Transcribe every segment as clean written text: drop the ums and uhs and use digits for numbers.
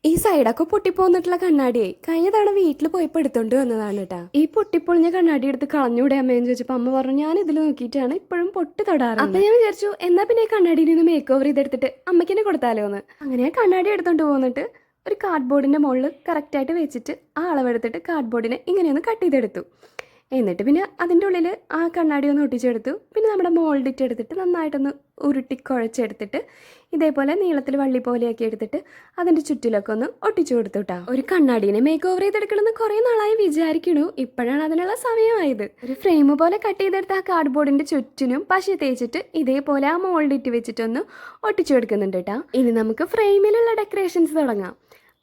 ഈ സൈഡൊക്കെ പൊട്ടിപ്പോന്നിട്ടുള്ള കണ്ണാടിയെ കഴിഞ്ഞ തവണ വീട്ടിൽ പോയപ്പോൾ എടുത്തോണ്ട് വന്നതാണ് കേട്ടാ. ഈ പൊട്ടിപ്പൊളിഞ്ഞ കണ്ണാടി എടുത്ത് കളഞ്ഞൂടെ അമ്മയെന്ന് ചോദിച്ചപ്പോൾ അമ്മ പറഞ്ഞു ഞാൻ ഇതിൽ നോക്കിയിട്ടാണ് ഇപ്പോഴും പൊട്ടി തൊടാറ്. അപ്പൊ ഞാൻ വിചാരിച്ചു എന്നാ പിന്നെ ഈ കണ്ണാടിയിൽ നിന്ന് മേക്ക് ഓവർ ചെയ്തെടുത്തിട്ട് അമ്മയ്ക്ക് തന്നെ കൊടുത്താലോ എന്ന്. അങ്ങനെ കണ്ണാടി എടുത്തോണ്ട് പോന്നിട്ട് ഒരു കാർഡ്ബോർഡിന്റെ മുകളിൽ കറക്റ്റായിട്ട് വെച്ചിട്ട് ആ അളവെടുത്തിട്ട് കാർഡ്ബോർഡിനെ ഇങ്ങനെയൊന്ന് കട്ട് ചെയ്തെടുത്തു. എന്നിട്ട് പിന്നെ അതിൻ്റെ ഉള്ളിൽ ആ കണ്ണാടി ഒന്ന് ഒട്ടിച്ചെടുത്തു. പിന്നെ നമ്മുടെ മോൾഡിറ്റ് എടുത്തിട്ട് നന്നായിട്ടൊന്ന് ഉരുട്ടി കുഴച്ചെടുത്തിട്ട് ഇതേപോലെ നീളത്തിൽ വള്ളി പോലെയാക്കി എടുത്തിട്ട് അതിൻ്റെ ചുറ്റിലൊക്കെ ഒന്ന് ഒട്ടിച്ചു കൊടുത്തു കേട്ടോ. ഒരു കണ്ണാടീനെ മേക്ക് ഓവർ ചെയ്തെടുക്കണമെന്ന് കുറേ നാളായി വിചാരിക്കണു. ഇപ്പോഴാണ് അതിനുള്ള സമയമായത്. ഒരു ഫ്രെയിം പോലെ കട്ട് ചെയ്തെടുത്ത ആ കാർഡ്ബോർഡിൻ്റെ ചുറ്റിനും പശ തേച്ചിട്ട് ഇതേപോലെ ആ മോൾഡിറ്റ് വെച്ചിട്ടൊന്ന് ഒട്ടിച്ചു കൊടുക്കുന്നുണ്ട് കേട്ടോ. ഇനി നമുക്ക് ഫ്രെയിമിലുള്ള ഡെക്കറേഷൻസ് തുടങ്ങാം.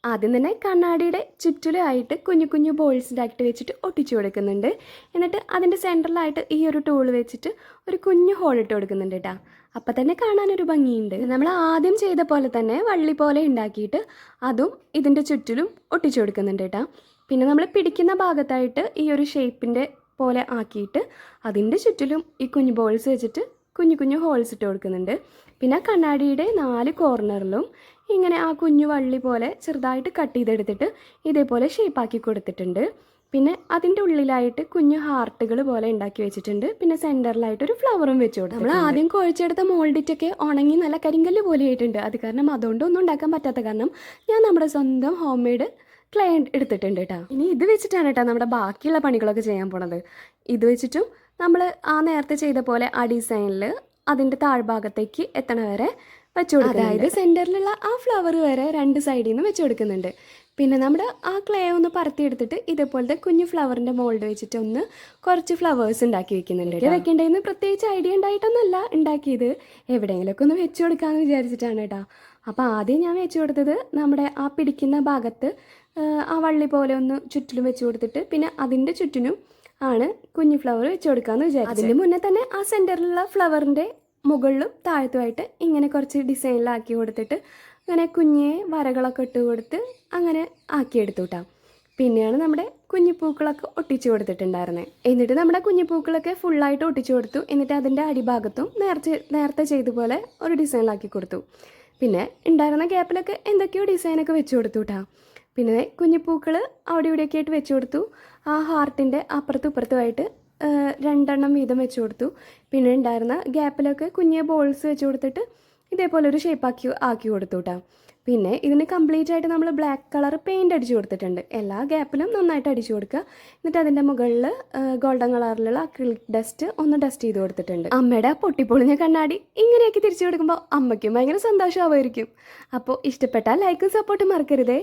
ആദ്യം തന്നെ കണ്ണാടിയുടെ ചുറ്റിലായിട്ട് കുഞ്ഞു കുഞ്ഞു ബോൾസിൻ്റെ ആയിട്ട് വെച്ചിട്ട് ഒട്ടിച്ചു കൊടുക്കുന്നുണ്ട്. എന്നിട്ട് അതിൻ്റെ സെൻറ്ററിലായിട്ട് ഈ ഒരു ടൂൾ വെച്ചിട്ട് ഒരു കുഞ്ഞു ഹോൾ ഇട്ട് കൊടുക്കുന്നുണ്ട് കേട്ടോ. അപ്പം തന്നെ കാണാനൊരു ഭംഗിയുണ്ട്. നമ്മൾ ആദ്യം ചെയ്ത പോലെ തന്നെ വള്ളി പോലെ ഉണ്ടാക്കിയിട്ട് അതും ഇതിൻ്റെ ചുറ്റിലും ഒട്ടിച്ചു കൊടുക്കുന്നുണ്ട് കേട്ടോ. പിന്നെ നമ്മൾ പിടിക്കുന്ന ഭാഗത്തായിട്ട് ഈ ഒരു ഷേപ്പിൻ്റെ പോലെ ആക്കിയിട്ട് അതിൻ്റെ ചുറ്റിലും ഈ കുഞ്ഞു ബോൾസ് വെച്ചിട്ട് കുഞ്ഞു കുഞ്ഞു ഹോൾസ് ഇട്ട് കൊടുക്കുന്നുണ്ട്. പിന്നെ കണ്ണാടിയുടെ 4 കോർണറിലും ഇങ്ങനെ ആ കുഞ്ഞു വള്ളി പോലെ ചെറുതായിട്ട് കട്ട് ചെയ്തെടുത്തിട്ട് ഇതേപോലെ ഷേപ്പാക്കി കൊടുത്തിട്ടുണ്ട്. പിന്നെ അതിൻ്റെ ഉള്ളിലായിട്ട് കുഞ്ഞു ഹാർട്ടുകൾ പോലെ ഉണ്ടാക്കി വെച്ചിട്ടുണ്ട്. പിന്നെ സെൻറ്ററിലായിട്ട് ഒരു ഫ്ലവറും വെച്ച് കൊടുത്തു. നമ്മൾ ആദ്യം കുഴച്ചെടുത്ത മോൾഡിറ്റൊക്കെ ഉണങ്ങി നല്ല കരിങ്കല്ല് പോലെ ആയിട്ടുണ്ട്. അത് കാരണം അതുകൊണ്ടൊന്നും ഉണ്ടാക്കാൻ പറ്റാത്ത കാരണം ഞാൻ നമ്മുടെ സ്വന്തം ഹോം മെയ്ഡ് ക്ലേ എടുത്തിട്ടുണ്ട് കേട്ടോ. ഇനി ഇത് വെച്ചിട്ടാണ് കേട്ടോ നമ്മുടെ ബാക്കിയുള്ള പണികളൊക്കെ ചെയ്യാൻ പോണത്. ഇത് വെച്ചിട്ടും നമ്മൾ ആ നേരത്തെ ചെയ്ത പോലെ ആ ഡിസൈനിൽ അതിൻ്റെ താഴ്ഭാഗത്തേക്ക് എത്തണ വരെ വെച്ച് കൊടുക്കുക. അതായത് സെൻറ്ററിലുള്ള ആ ഫ്ലവർ വരെ 2 സൈഡിൽ നിന്ന് വെച്ച് കൊടുക്കുന്നുണ്ട്. പിന്നെ നമ്മുടെ ആ ക്ലേ ഒന്ന് പറത്തിയെടുത്തിട്ട് ഇതേപോലത്തെ കുഞ്ഞു ഫ്ലവറിൻ്റെ മോൾഡ് വെച്ചിട്ട് ഒന്ന് കുറച്ച് ഫ്ലവേഴ്സ് ഉണ്ടാക്കി വെക്കുന്നുണ്ട്. വെക്കേണ്ടതെന്ന് പ്രത്യേകിച്ച് ഐഡിയ ഉണ്ടായിട്ടൊന്നുമല്ല ഉണ്ടാക്കിയത്, എവിടെയെങ്കിലുമൊക്കെ ഒന്ന് വെച്ച് കൊടുക്കാമെന്ന് വിചാരിച്ചിട്ടാണ് കേട്ടോ. അപ്പോൾ ആദ്യം ഞാൻ വെച്ച് കൊടുത്തത് നമ്മുടെ ആ പിടിക്കുന്ന ഭാഗത്ത് ആ വള്ളി പോലെ ഒന്ന് ചുറ്റിലും വെച്ച് കൊടുത്തിട്ട് പിന്നെ അതിൻ്റെ ചുറ്റിനും ആണ് കുഞ്ഞു ഫ്ലവർ വെച്ച് കൊടുക്കാമെന്ന് വിചാരിച്ചു. അതിന് മുന്നേ തന്നെ ആ സെൻറ്ററിലുള്ള ഫ്ലവറിൻ്റെ മുകളിലും താഴത്തുമായിട്ട് ഇങ്ങനെ കുറച്ച് ഡിസൈനിലാക്കി കൊടുത്തിട്ട് അങ്ങനെ കുഞ്ഞേ വരകളൊക്കെ ഇട്ട് കൊടുത്ത് അങ്ങനെ ആക്കിയെടുത്തു കേട്ടോ. പിന്നെയാണ് നമ്മുടെ കുഞ്ഞിപ്പൂക്കളൊക്കെ ഒട്ടിച്ചു കൊടുത്തിട്ടുണ്ടായിരുന്നത്. എന്നിട്ട് നമ്മുടെ കുഞ്ഞിപ്പൂക്കളൊക്കെ ഫുള്ളായിട്ട് ഒട്ടിച്ചു കൊടുത്തു. എന്നിട്ട് അതിൻ്റെ അടിഭാഗത്തും നേരത്തെ ചെയ്ത പോലെ ഒരു ഡിസൈനിലാക്കി കൊടുത്തു. പിന്നെ ഉണ്ടായിരുന്ന ഗ്യാപ്പിലൊക്കെ എന്തൊക്കെയോ ഡിസൈനൊക്കെ വെച്ച് കൊടുത്തു കേട്ടോ. പിന്നെ കുഞ്ഞിപ്പൂക്കൾ അവിടെ ഇവിടെയൊക്കെ ആയിട്ട് വെച്ച് കൊടുത്തു. ആ ഹാർട്ടിൻ്റെ അപ്പുറത്തും ഇപ്പുറത്തുമായിട്ട് 2 വീതം വെച്ച് കൊടുത്തു. പിന്നെ ഉണ്ടായിരുന്ന ഗ്യാപ്പിലൊക്കെ കുഞ്ഞിയ ബോൾസ് വെച്ച് കൊടുത്തിട്ട് ഇതേപോലെ ഒരു ഷേപ്പാക്കി ആക്കി കൊടുത്തു കേട്ടോ. പിന്നെ ഇതിന് കംപ്ലീറ്റ് ആയിട്ട് നമ്മൾ ബ്ലാക്ക് കളർ പെയിൻറ്റ് അടിച്ചു കൊടുത്തിട്ടുണ്ട്. എല്ലാ ഗ്യാപ്പിലും നന്നായിട്ട് അടിച്ചു കൊടുക്കുക. എന്നിട്ട് അതിൻ്റെ മുകളിൽ ഗോൾഡൻ കളറിലുള്ള അക്രിലിക് ഡസ്റ്റ് ഒന്ന് ഡസ്റ്റ് ചെയ്ത് കൊടുത്തിട്ടുണ്ട്. അമ്മയുടെ പൊട്ടിപ്പൊളിഞ്ഞ കണ്ണാടി ഇങ്ങനെയൊക്കെ തിരിച്ചു കൊടുക്കുമ്പോൾ അമ്മയ്ക്കും ഭയങ്കര സന്തോഷമായിരിക്കും. അപ്പോൾ ഇഷ്ടപ്പെട്ടാൽ ലൈക്കും സപ്പോർട്ടും മറക്കരുതേ.